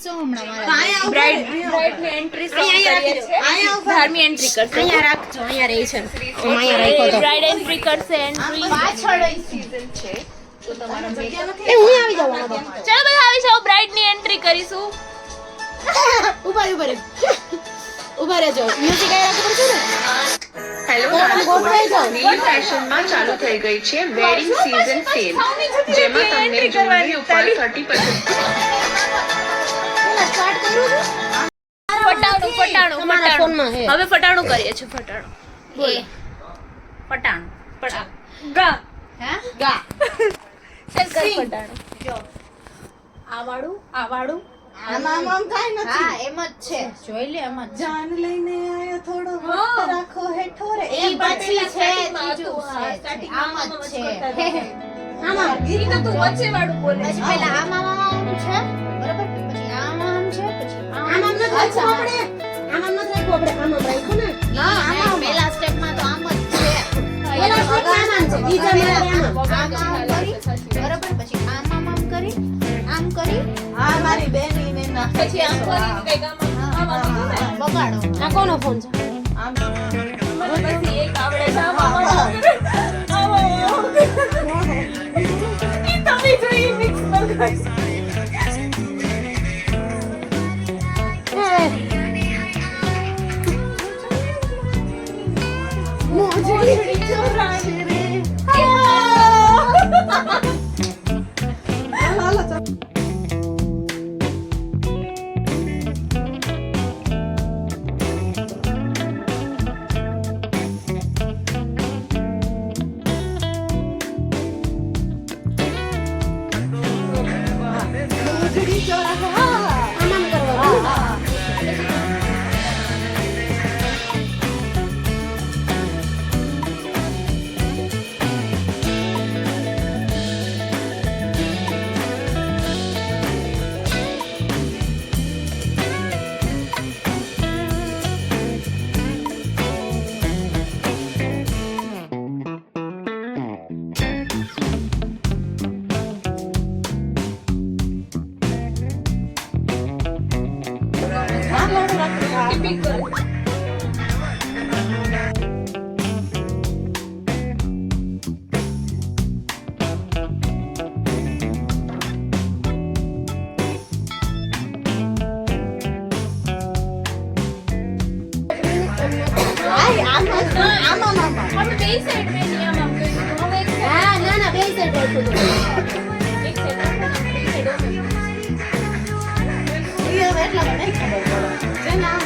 રાખજો હમણાં મારા બ્રાઇડ ની એન્ટ્રી કરીએ છે ધાર્મી એન્ટ્રી કરશે અહીંયા રાખજો અહીંયા રહી છે અહીંયા રાખ્યો તો બ્રાઇડ એન્ટ્રી કરશે એન્ટ્રી પાછળ સીઝન છે તો તમારો મેકઅપ એ હું આવી જાઉં ચલો બધા આવી જાઓ બ્રાઇડ ની એન્ટ્રી કરીશું ઉભા રહેજો મ્યુઝિક આઈ રાખવું પડશે ને હેલો રાજકોટ ન્યુ ફેશનમાં ચાલુ થઈ ગઈ છે વેડિંગ સીઝન સેલ જેમાં તમને જ્વેલરી ઉપર 30% સ્ટાર્ટ કરું છું ફટાણું તમારા ફોનમાં હે હવે ફટાણું કરીએ છીએ ફટાણું બોલો ફટાણું ગા હે ગા ચલ કર ફટાણું જો આ વાળું આમ કાઈ નથી હા એમ જ છે જોઈ લે એમ જ જાન લઈને આયો થોડો વખત રાખો હેઠો રે એ પછી છે ત્રીજું છે આમ જ છે આમાં ઈ તો તું વચ્ચે વાળું બોલે પછી પહેલા આમ છે બરાબર પછી આમ છે પછી આમ નથી રાખ્યું આપણે આમ રાખ્યું ને ના આમ પહેલા સ્ટેપમાં તો આમ જ છે પહેલા સ્ટેપમાં આમ છે બીજા માં બરાબર પછી આમ કરી આમ કરી આ મારી બેની ને ના પછી આમ કરીને કઈ આમ બગાડો આ કોનો ફોન છે આમ પછી એક આવડે છે આમ ઈ તમે જોઈ મિક્સ ન કરી મોજડી ચોરાણી રે હાલો ચાલ મોજડી ચોરા આમ કરવા આપણે બે સાઈડ મે નિયમ આમ કર્યું હવે એક હા ના બે સાઈડ રાખ્યું તો એક સાઈડ બે સાઈડ ઈ હવે એટલા મને નહીં ખબર પડે છે ના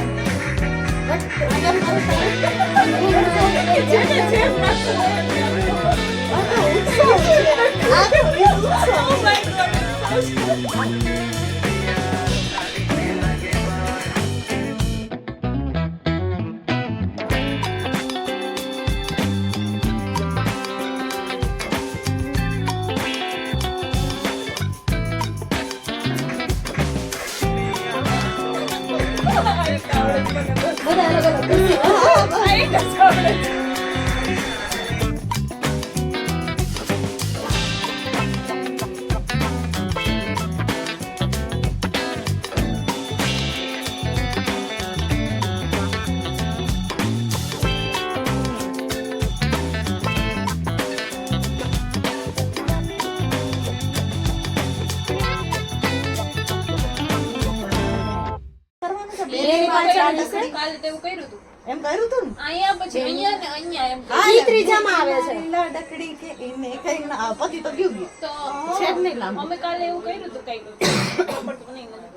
કાલે તેવું કર્યું હતું એમ કર્યું તું ને અહીંયા પછી અહીંયા ને અહીંયા એમ ઈ ત્રીજામાં આવે છે લાડકડી કે એને કઈ ના પતિ તો ગયું ગયું તો છે જ નહીં લાંબુ અમે કાલે એવું કર્યું હતું કઈ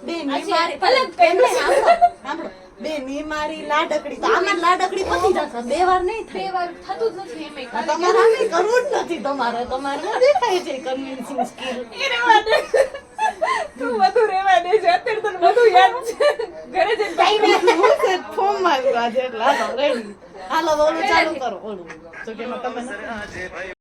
બેન પછી મારી અલગ કર્યું સાંભળો બેન ઈ મારી લાડકડી તો આમાં લાડકડી પતી જશે બે વાર નહીં બે થાય વાર થતું જ નથી એમ કાલે તમારે આને કરવું જ નથી તમારે ન દેખાય છે કન્વિન્સિંગ સ્કિલ એ રેવા દે તું બધું રેવા દે છે અત્યારે તને બધું યાદ છે ઘરે જઈને ફોર્મ માં આવ્યું આજે એટલે હાલો રેડી હાલો ઓલું ચાલુ કરો ઓલું તો કે તમે નથી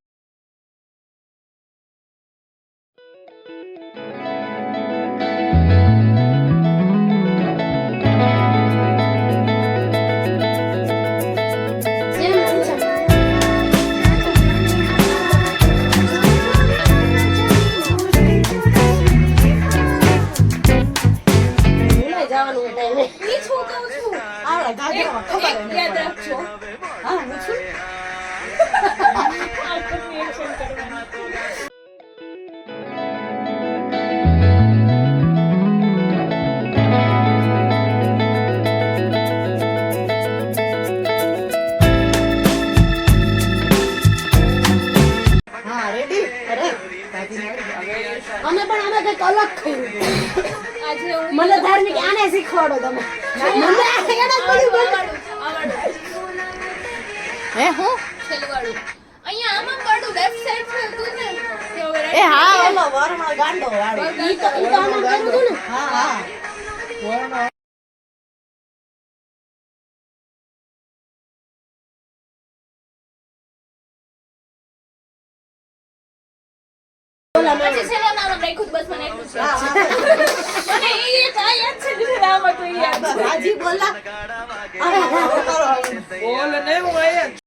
હોય ગાજરમાં ખબર એક યાદ રાખજો હા હું છું આખું reaction કરવાનું. હા રેડી અરે અમે કંઈક અલગ કર્યું આજે હું મને ધાર્મિક આને શીખવાડો તમે મને એને બધું હે હું છેલ્લું અહીંયા આમાં પડું લેફ્ટ સાઈડ છે તું ને કે હવે એ હા ઓલો વરમાળ ગાંડો વાળો ઈ તો આમાં કરું છું ને હા હા પછી છેલ્લામાં આમાં રાખ્યું બસ મને એટલું છે મને એ એક આ યાદ છે કે આમાં તો ઈ યાદ છે. રાજી બોલા બોલ ને ભાઈ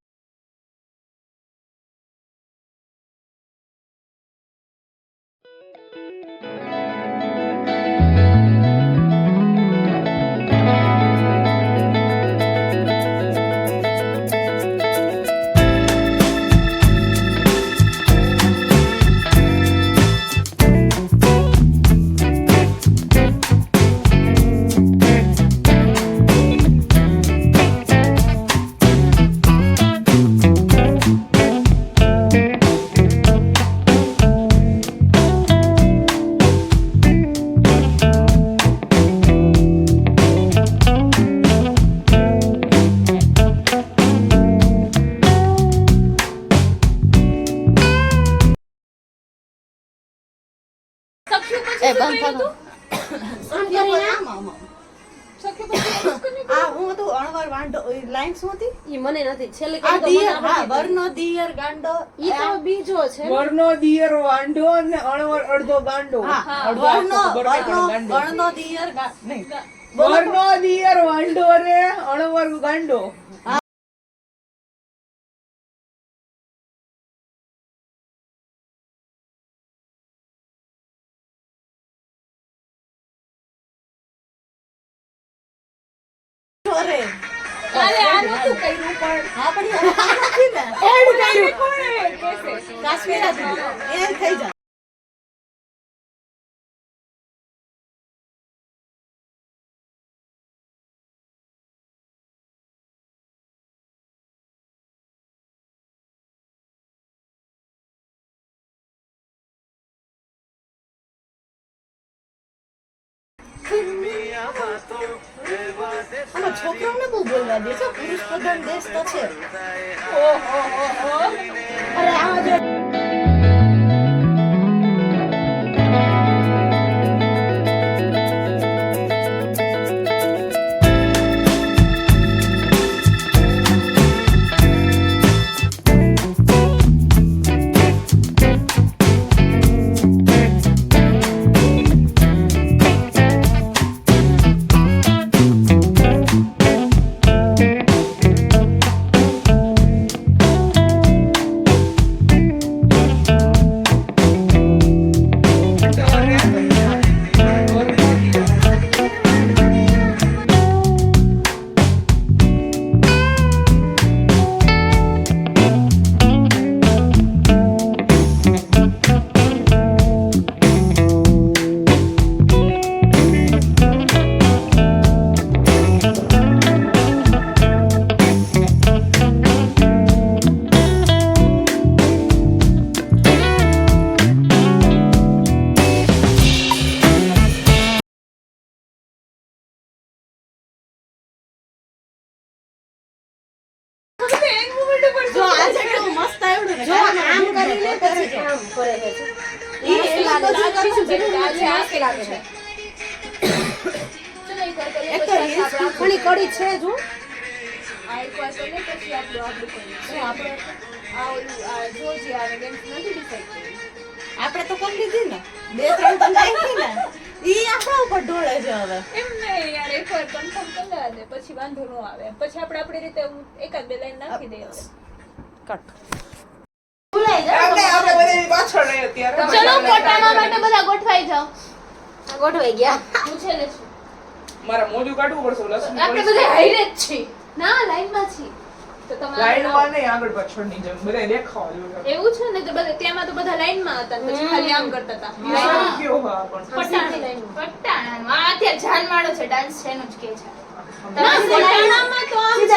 સખ્યું પછી એ શું બંધ કર્યું તું? આમ કરીને સખ્યું પછી એવું જ કર્યું? આ હું હતું અણવર વાંઢો લાઈન શું હતી ઈ મને નથી છેલ્લે આ કઈ દિયર હા વરનો દિયર ગાંડો ઈ તો બીજો છે વરનો દિયર વાંઢો અને અણવર અડધો ગાંડો હા અડધો વરનો આખો બરોબર ગાંડો. વરનો દિયર નહીં વરનો દિયર વાંઢો રે અણવર ગાંડો અરે કાલે આ નહોતું કર્યું પણ હા પણ એ નથી ને એડ કર્યું કોણે કહેશે? કાશ્મીર હતી એ થઈ જાય આમાં છોકરાઓને બહુ બોલવા દે છે પુરુષ પ્રધાન દેશ તો છે અરે આ જો જો આજે કેવું મસ્ત આવડું ને જો આમ કરીને પછી આમ કરે છે ઈ એલા કરીશું કરીશું જેટલું આજે આજે આ આ લાગે છે ચલો એક વાર કરીએ, એક તો પછી reels આપણે પણ ઈ કડી છે જો આ એક વાર કરીએ, પછી આપણું કરીએ. આપણે આ ઓલું આ જોર્જિયા અને dance નથી decide કર્યું. આપણે તો કરી દીધી ને 2-3 તો નાખી ને ઈ આપણા ઉપર ઢોળે છે હવે એમ નહીં યાર, એક વાર confirm કરી લેવા દે, પછી વાંધો ન આવે. પછી આપણે આપણી રીતે એકાદ બે લાઈન નાખી દઈએ. કટ ભૂલાઈ જાય આપણે આપણે બધી પાછળ રહી અત્યારે ચલો ફોટામાં માટે બધા ગોઠવાઈ જાઓ. ગોઠવાઈ ગયા હું છેલ્લે છું. મારા મોજું કાઢવું પડશે ઓલા શું આપણે બધા હાઈરે જ છીએ ના લાઈનમાં છીએ તો તમારે લાઈનમાં નહીં આગળ પાછળની જેમ બધા દેખાવા જોઈએ એવું છે ને તો બધા તેમાં તો બધા લાઈનમાં હતા ને પછી ખાલી આમ કરતા હતા ઈ કયો હા પણ પટાણ લાઈનમાં પટ્ટાણાનું. આ અત્યારે જાનમાળો છે ડાન્સ છે એનું જ કે છે ના પટાણામાં